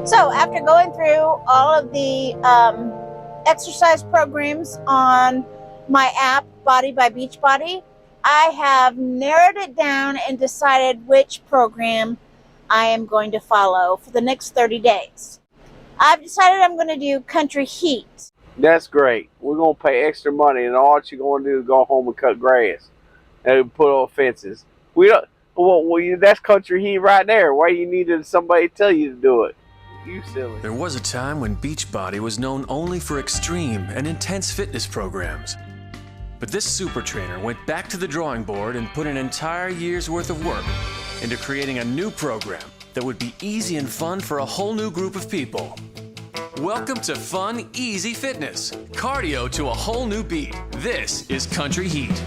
So after going through all of the exercise programs on my app, BODi by Beachbody, I have narrowed it down and decided which program I am going to follow for the next 30 days. I've decided I'm going to do Country Heat. That's great. We're going to pay extra money, and all you're going to do is go home and cut grass and put on fences. We don't. Well, that's Country Heat right there. Why you needed somebody to tell you to do it? You silly. There was a time when Beachbody was known only for extreme and intense fitness programs. But this super trainer went back to the drawing board and put an entire year's worth of work into creating a new program that would be easy and fun for a whole new group of people. Welcome to Fun, Easy Fitness. Cardio to a whole new beat. This is Country Heat.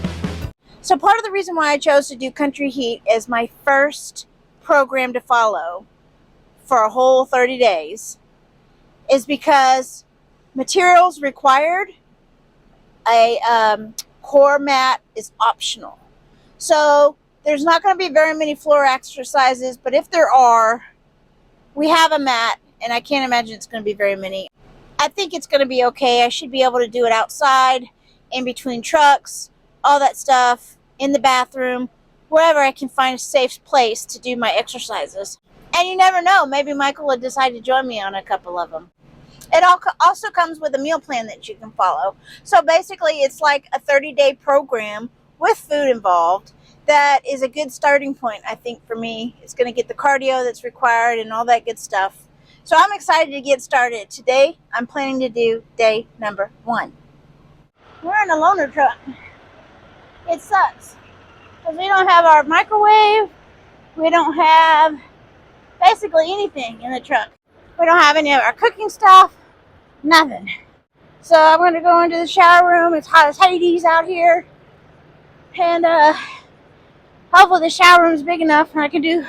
So part of the reason why I chose to do Country Heat as my first program to follow for a whole 30 days is because materials required, a core mat is optional. So there's not going to be very many floor exercises, but if there are, we have a mat, and I can't imagine it's going to be very many. I think it's going to be okay. I should be able to do it outside, in between trucks, all that stuff, in the bathroom, wherever I can find a safe place to do my exercises. And you never know, maybe Michael will decide to join me on a couple of them. It also comes with a meal plan that you can follow. So basically, it's like a 30-day program with food involved that is a good starting point, I think, for me. It's going to get the cardio that's required and all that good stuff. So I'm excited to get started. Today, I'm planning to do day number 1. We're in a loaner truck. It sucks because we don't have our microwave. We don't have basically anything in the truck. We don't have any of our cooking stuff. Nothing. So I'm going to go into the shower room. It's hot as Hades out here. And hopefully the shower room is big enough and I can do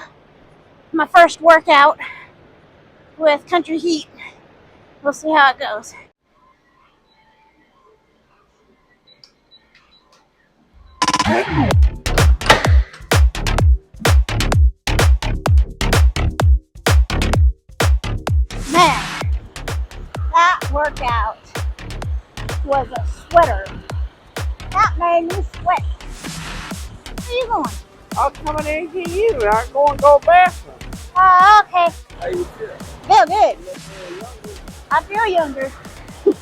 my first workout with Country Heat. We'll see how it goes. Man, that workout was a sweater. That made me sweat. Where you going? I'm coming in to you. I'm going to go bathroom. Oh, okay. How you feel? Feel good. I feel younger. You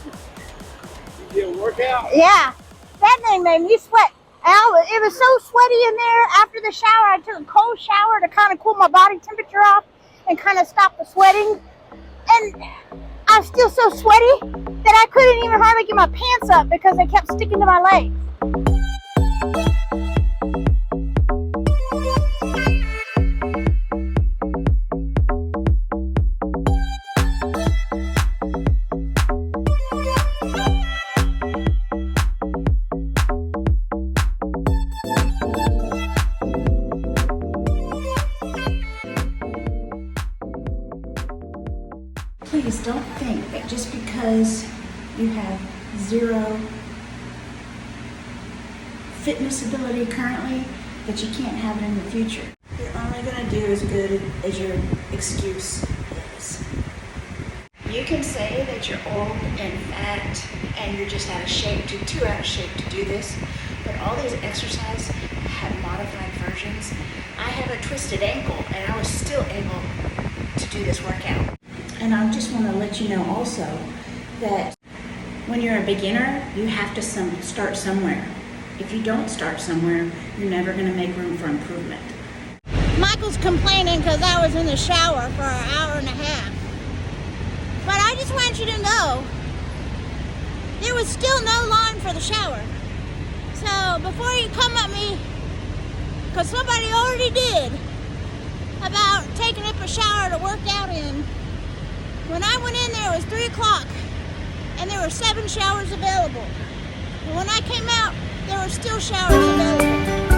did a workout? Yeah, that thing made me sweat. It was so sweaty in there. After the shower, I took a cold shower to kind of cool my body temperature off and kind of stop the sweating. And I was still so sweaty that I couldn't even hardly get my pants up because they kept sticking to my legs. Please don't think that just because you have zero fitness ability currently, that you can't have it in the future. You're only going to do as good as your excuse is. You can say that you're old and fat and you're just out of shape, too out of shape to do this, but all these exercises have modified versions. I have a twisted ankle and I was still able to do this workout. And I just want to let you know also that when you're a beginner, you have to start somewhere. If you don't start somewhere, you're never going to make room for improvement. Michael's complaining because I was in the shower for an hour and a half. But I just want you to know, there was still no line for the shower. So before you come at me, because somebody already did, about taking up a shower to work out in, when I went in there, it was 3 o'clock, and there were 7 showers available. And when I came out, there were still showers available.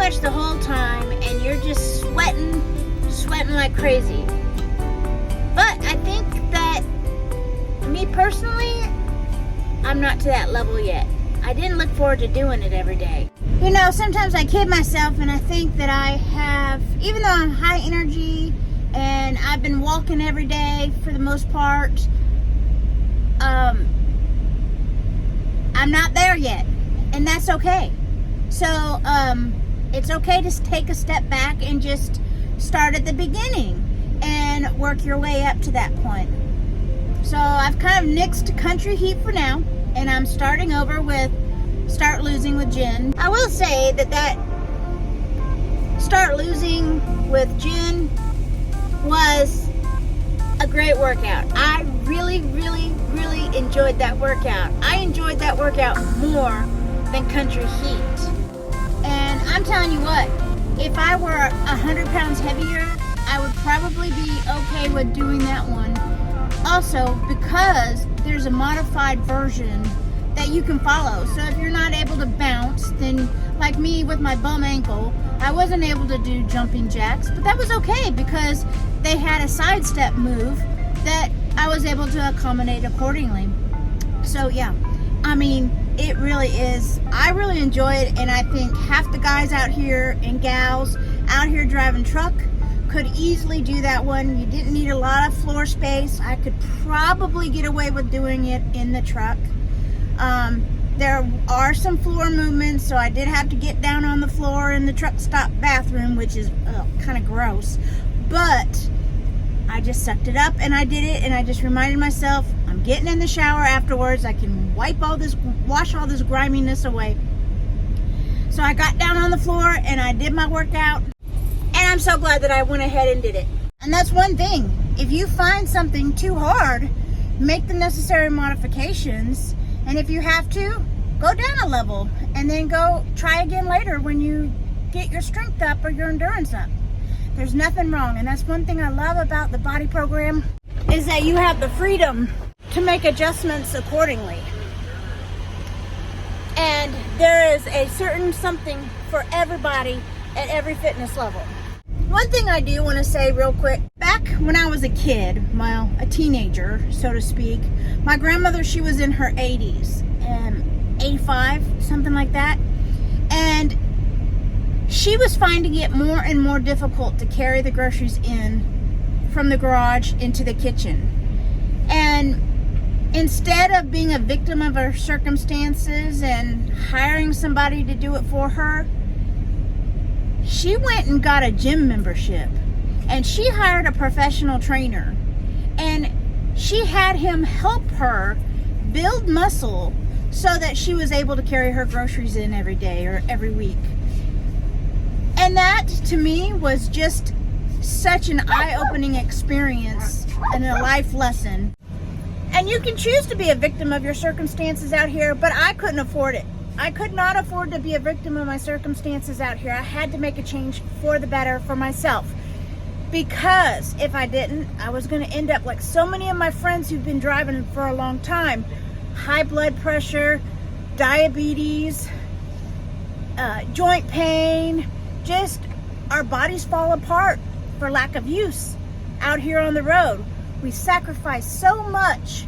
much the whole time, and you're just sweating like crazy. But I think that, me personally, I'm not to that level yet. I didn't look forward to doing it every day. You know, sometimes I kid myself and I think that I have, even though I'm high energy and I've been walking every day for the most part, I'm not there yet, and that's okay. So it's okay to take a step back and just start at the beginning and work your way up to that point. So I've kind of nixed country heat for now, and I'm starting over with Start Losing with Jen. I will say that Start Losing with Jen was a great workout. I really enjoyed that workout. I enjoyed that workout more than country heat. And I'm telling you what, if I were 100 pounds heavier, I would probably be okay with doing that one. Also, because there's a modified version that you can follow. So if you're not able to bounce, then like me with my bum ankle, I wasn't able to do jumping jacks, but that was okay because they had a sidestep move that I was able to accommodate accordingly. So yeah, I mean, it really is. I really enjoy it, and I think half the guys out here and gals out here driving truck could easily do that one. You didn't need a lot of floor space. I could probably get away with doing it in the truck. There are some floor movements, so I did have to get down on the floor in the truck stop bathroom, which is kind of gross. But I just sucked it up and I did it, and I just reminded myself, I'm getting in the shower afterwards. I can wash all this griminess away. So I got down on the floor and I did my workout, and I'm so glad that I went ahead and did it. And that's one thing. If you find something too hard, make the necessary modifications. And if you have to, go down a level and then go try again later when you get your strength up or your endurance up. There's nothing wrong. And that's one thing I love about the BODi program, is that you have the freedom to make adjustments accordingly. And there is a certain something for everybody at every fitness level. One thing I do want to say real quick, back when I was a kid, well, a teenager, so to speak, my grandmother, she was in her 80s, 85, something like that, and she was finding it more and more difficult to carry the groceries in from the garage into the kitchen. And instead of being a victim of her circumstances and hiring somebody to do it for her, she went and got a gym membership, and she hired a professional trainer, and she had him help her build muscle so that she was able to carry her groceries in every day or every week. And that, to me, was just such an eye-opening experience and a life lesson. And you can choose to be a victim of your circumstances out here, but I couldn't afford it. I could not afford to be a victim of my circumstances out here. I had to make a change for the better for myself. Because if I didn't, I was going to end up like so many of my friends who've been driving for a long time. High blood pressure, diabetes, joint pain, just our bodies fall apart for lack of use out here on the road. We sacrifice so much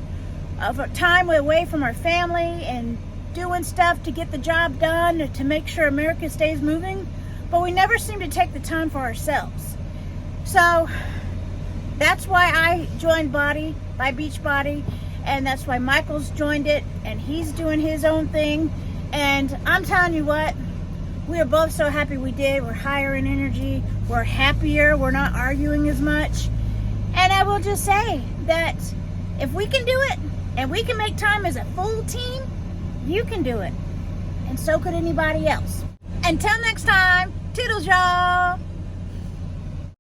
of our time away from our family and doing stuff to get the job done, to make sure America stays moving, but we never seem to take the time for ourselves. So that's why I joined BODi by Beachbody, and that's why Michael's joined it, and he's doing his own thing. And I'm telling you what, we are both so happy we did. We're higher in energy, we're happier, we're not arguing as much. And I will just say that if we can do it, and we can make time as a full team, you can do it. And so could anybody else. Until next time, toodles, y'all.